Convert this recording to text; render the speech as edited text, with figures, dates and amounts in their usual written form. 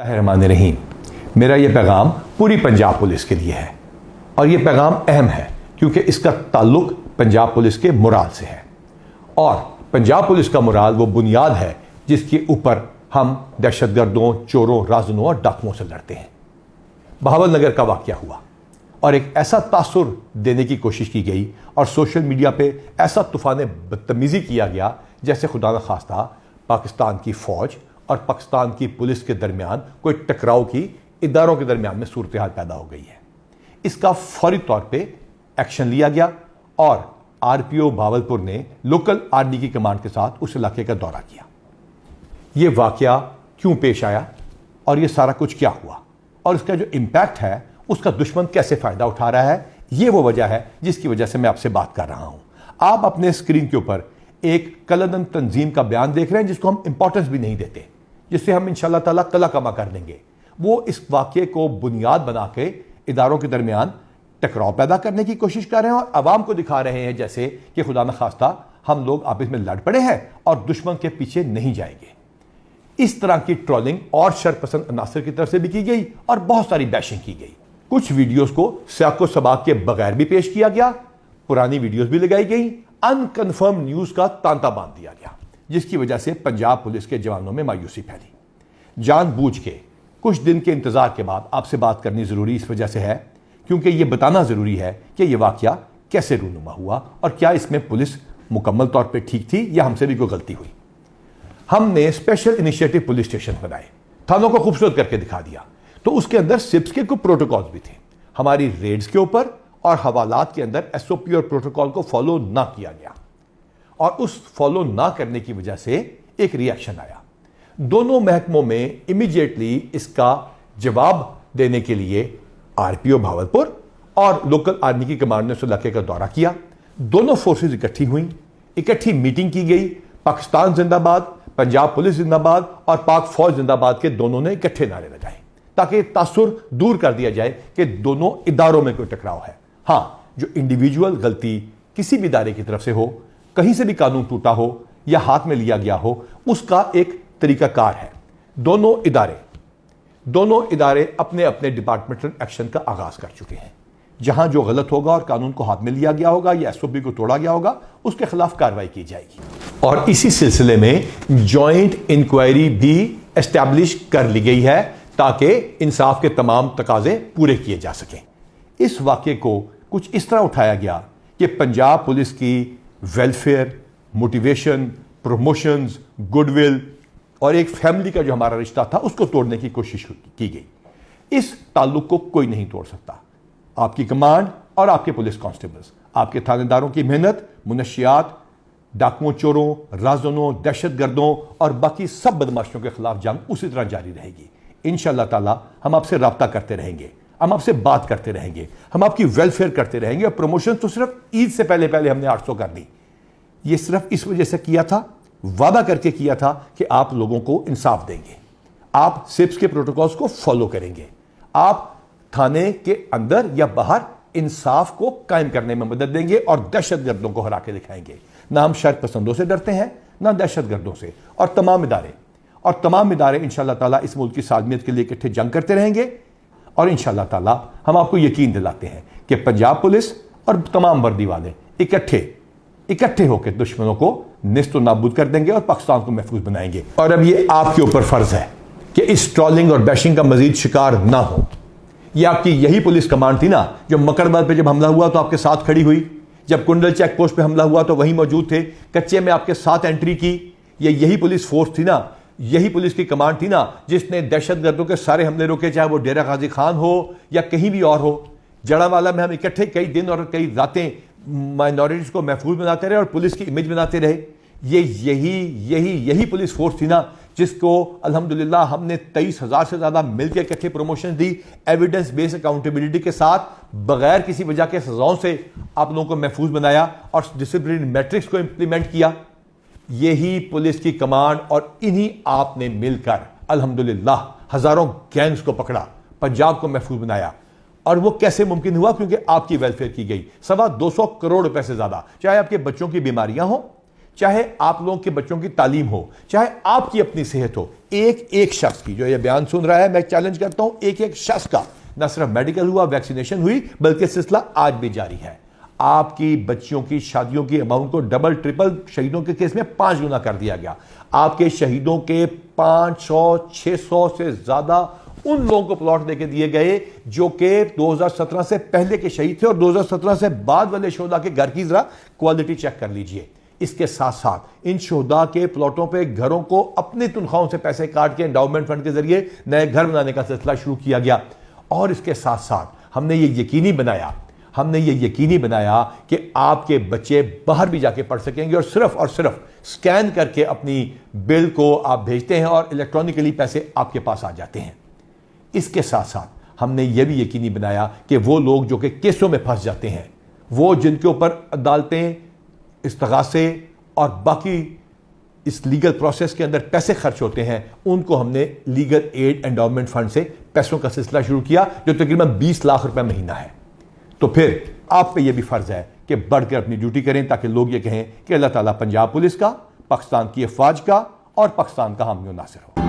बिस्मिल्लाहिर्रहमानिर्रहीम। मेरा ये पैगाम पूरी पंजाब पुलिस के लिए है और ये पैगाम अहम है क्योंकि इसका ताल्लुक पंजाब पुलिस के मोराल से है और पंजाब पुलिस का मोराल वो बुनियाद है जिसके ऊपर हम दहशतगर्दों, चोरों, राज़नों और डाकुओं से लड़ते हैं। बहावल नगर का वाक़या हुआ और एक ऐसा तासुर देने की कोशिश की गई और सोशल मीडिया पे ऐसा तूफ़ान बदतमीज़ी किया गया जैसे खुदा न खास्ता पाकिस्तान की फ़ौज और पाकिस्तान की पुलिस के दरमियान कोई टकराव की इदारों के दरमियान में सूरत हाल पैदा हो गई है। इसका फौरी तौर पे एक्शन लिया गया और आरपीओ भावलपुर ने लोकल आर्मी की कमांड के साथ उस इलाके का दौरा किया। ये वाकया क्यों पेश आया और ये सारा कुछ क्या हुआ और इसका जो इम्पैक्ट है उसका दुश्मन कैसे फ़ायदा उठा रहा है, ये वो वजह है जिसकी वजह से मैं आपसे बात कर रहा हूं। आप अपने स्क्रीन के ऊपर एक कलदम तंजीम का बयान देख रहे हैं जिसको हम इंपॉर्टेंस भी नहीं देते, जिससे हम इंशाल्लाह ताला कला कमा कर देंगे। वो इस वाक़े को बुनियाद बना के इदारों के दरमियान टकराव पैदा करने की कोशिश कर रहे हैं और आवाम को दिखा रहे हैं जैसे कि खुदा न खास्ता हम लोग आपस में लड़ पड़े हैं और दुश्मन के पीछे नहीं जाएंगे। इस तरह की ट्रोलिंग और शरपसंद अनासर की तरफ से भी की गई और बहुत सारी बैशिंग की गई। कुछ वीडियोस को सियाको सबाक के बगैर भी पेश किया गया, पुरानी वीडियोस भी लगाई गई, अनकन्फर्म न्यूज का तांता बांध दिया गया, जिसकी वजह से पंजाब पुलिस के जवानों में मायूसी फैली। जानबूझ के कुछ दिन के इंतजार के बाद आपसे बात करनी जरूरी इस वजह से है क्योंकि यह बताना जरूरी है कि यह वाकया कैसे रूनुमा हुआ और क्या इसमें पुलिस मुकम्मल तौर पर ठीक थी या हमसे भी कोई गलती हुई। हमने स्पेशल इनिशिएटिव पुलिस स्टेशन बनाए, थानों को खूबसूरत करके दिखा दिया, तो उसके अंदर सिप्स के कुछ प्रोटोकॉल्स भी थे। हमारी रेड्स के ऊपर और हवालात के अंदर एसओपी और प्रोटोकॉल को फॉलो ना किया गया और उस फॉलो ना करने की वजह से एक रिएक्शन आया। दोनों महकमों में इमीडिएटली इसका जवाब देने के लिए आरपीओ भावलपुर और लोकल आर्मी की कमांड ने उस इलाके का दौरा किया। दोनों फोर्सेज इकट्ठी हुई, इकट्ठी मीटिंग की गई। पाकिस्तान जिंदाबाद, पंजाब पुलिस जिंदाबाद और पाक फौज जिंदाबाद के दोनों ने इकट्ठे नारे लगाए ताकि तासुर दूर कर दिया जाए कि दोनों इदारों में कोई टकराव है। हाँ, जो इंडिविजुअल गलती किसी भी इदारे की तरफ से हो, कहीं से भी कानून टूटा हो या हाथ में लिया गया हो, उसका एक तरीकाकार है। दोनों इदारे अपने अपने डिपार्टमेंटल एक्शन का आगाज कर चुके हैं। जहां जो गलत होगा और कानून को हाथ में लिया गया होगा या एसओपी को तोड़ा गया होगा, उसके खिलाफ कार्रवाई की जाएगी और इसी सिलसिले में जॉइंट इंक्वायरी भी एस्टैब्लिश कर ली गई है ताकि इंसाफ के तमाम तकाजे पूरे किए जा सकें। इस वाक़े को कुछ इस तरह उठाया गया कि पंजाब पुलिस की वेलफेयर, मोटिवेशन, प्रमोशंस, गुडविल और एक फैमिली का जो हमारा रिश्ता था उसको तोड़ने की कोशिश की गई। इस ताल्लुक को कोई नहीं तोड़ सकता। आपकी कमांड और आपके पुलिस कांस्टेबल्स, आपके थानेदारों की मेहनत मुनशियात, डाकुओं, चोरों, राज़नों, दहशतगर्दों और बाकी सब बदमाशों के खिलाफ जंग उसी तरह जारी रहेगी। इंशाअल्लाह ताला हम आपसे रब्ता करते रहेंगे, हम आपसे बात करते रहेंगे, हम आपकी वेलफेयर करते रहेंगे। और प्रमोशन तो सिर्फ ईद से पहले हमने 800 कर दी। ये सिर्फ इस वजह से किया था, वादा करके किया था कि आप लोगों को इंसाफ देंगे, आप सिप्स के प्रोटोकॉल्स को फॉलो करेंगे, आप थाने के अंदर या बाहर इंसाफ को कायम करने में मदद देंगे और दहशतगर्दों को हरा के दिखाएंगे। ना हम शर्त पसंदों से डरते हैं, ना दहशतगर्दों से। और तमाम इदारे इंशाअल्लाह ताला इस मुल्क की सालमियत के लिए इकट्ठे जंग करते रहेंगे और इंशाअल्लाह ताला हम आपको यकीन दिलाते हैं कि पंजाब पुलिस और तमाम वर्दी वाले इकट्ठे होकर दुश्मनों को निस्त व नाबूद कर देंगे और पाकिस्तान को महफूज बनाएंगे। और अब ये आपके ऊपर फर्ज है कि इस ट्रोलिंग और बैशिंग का मजीद शिकार ना हो। ये आपकी यही पुलिस कमांड थी ना जो मकरबाद पे जब हमला हुआ तो आपके साथ खड़ी हुई, जब कुंडल चेक पोस्ट पे हमला हुआ तो वहीं मौजूद थे, कच्चे में आपके साथ एंट्री की। ये यही पुलिस फोर्स थी ना, यही पुलिस की कमांड थी ना जिसने दहशतगर्दों के सारे हमले रोके, चाहे वो डेरा गाजी खान हो या कहीं भी और हो। जड़ावाला में हम इकट्ठे कई दिन और कई रातें माइनॉरिटीज को महफूज बनाते रहे और पुलिस की इमेज बनाते रहे। ये यही पुलिस फोर्स थी ना जिसको अल्हम्दुलिल्लाह हमने 23,000 से ज्यादा मिलकर इकट्ठे प्रमोशन दी, एविडेंस बेस्ड अकाउंटेबिलिटी के साथ, बगैर किसी वजह के सजाओं से आप लोगों को महफूज बनाया और डिसिप्लिन मैट्रिक्स को इंप्लीमेंट किया। यही पुलिस की कमांड और इन्हीं आपने मिलकर अल्हम्दुलिल्लाह हजारों गैंग्स को पकड़ा, पंजाब को महफूज बनाया। और वो कैसे मुमकिन हुआ? क्योंकि आपकी वेलफेयर की गई। 225 करोड़ रुपए से ज्यादा, चाहे आपके बच्चों की बीमारियां हो, चाहे आप लोगों के बच्चों की तालीम हो, चाहे आपकी अपनी सेहत हो, एक एक शख्स की, जो ये बयान सुन रहा है, मैं चैलेंज करता हूं, एक एक शख्स का न सिर्फ मेडिकल हुआ, वैक्सीनेशन हुई, बल्कि सिलसिला आज भी जारी है। आपकी बच्चियों की शादियों की अमाउंट को डबल ट्रिपल शहीदों के केस में 5 गुना कर दिया गया। आपके शहीदों के 500-600 से ज्यादा उन लोगों को प्लॉट देके दिए गए जो कि 2017 से पहले के शहीद थे, और 2017 से बाद वाले शोधा के घर की जरा क्वालिटी चेक कर लीजिए। इसके साथ साथ इन शोधा के प्लॉटों पे घरों को अपनी तनख्वाहों से पैसे काट के एंडाउमेंट फंड के जरिए नए घर बनाने का सिलसिला शुरू किया गया। और इसके साथ साथ हमने ये यकीनी बनाया कि आपके बच्चे बाहर भी जाके पढ़ सकेंगे, और सिर्फ स्कैन करके अपनी बिल को आप भेजते हैं और इलेक्ट्रॉनिकली पैसे आपके पास आ जाते हैं। इसके साथ साथ हमने यह भी यकीनी बनाया कि वो लोग जो कि केसों में फंस जाते हैं, वो जिनके ऊपर अदालतें, इस्तगासे और बाकी इस लीगल प्रोसेस के अंदर पैसे खर्च होते हैं, उनको हमने लीगल एड एंडाउमेंट फंड से पैसों का सिलसिला शुरू किया, जो तकरीबन 20 लाख रुपए महीना है। तो फिर आप पे यह भी फर्ज है कि बढ़कर अपनी ड्यूटी करें, ताकि लोग ये कहें कि अल्लाह ताला पंजाब पुलिस का, पाकिस्तान की अफवाज का और पाकिस्तान का हामी और नासिर हो।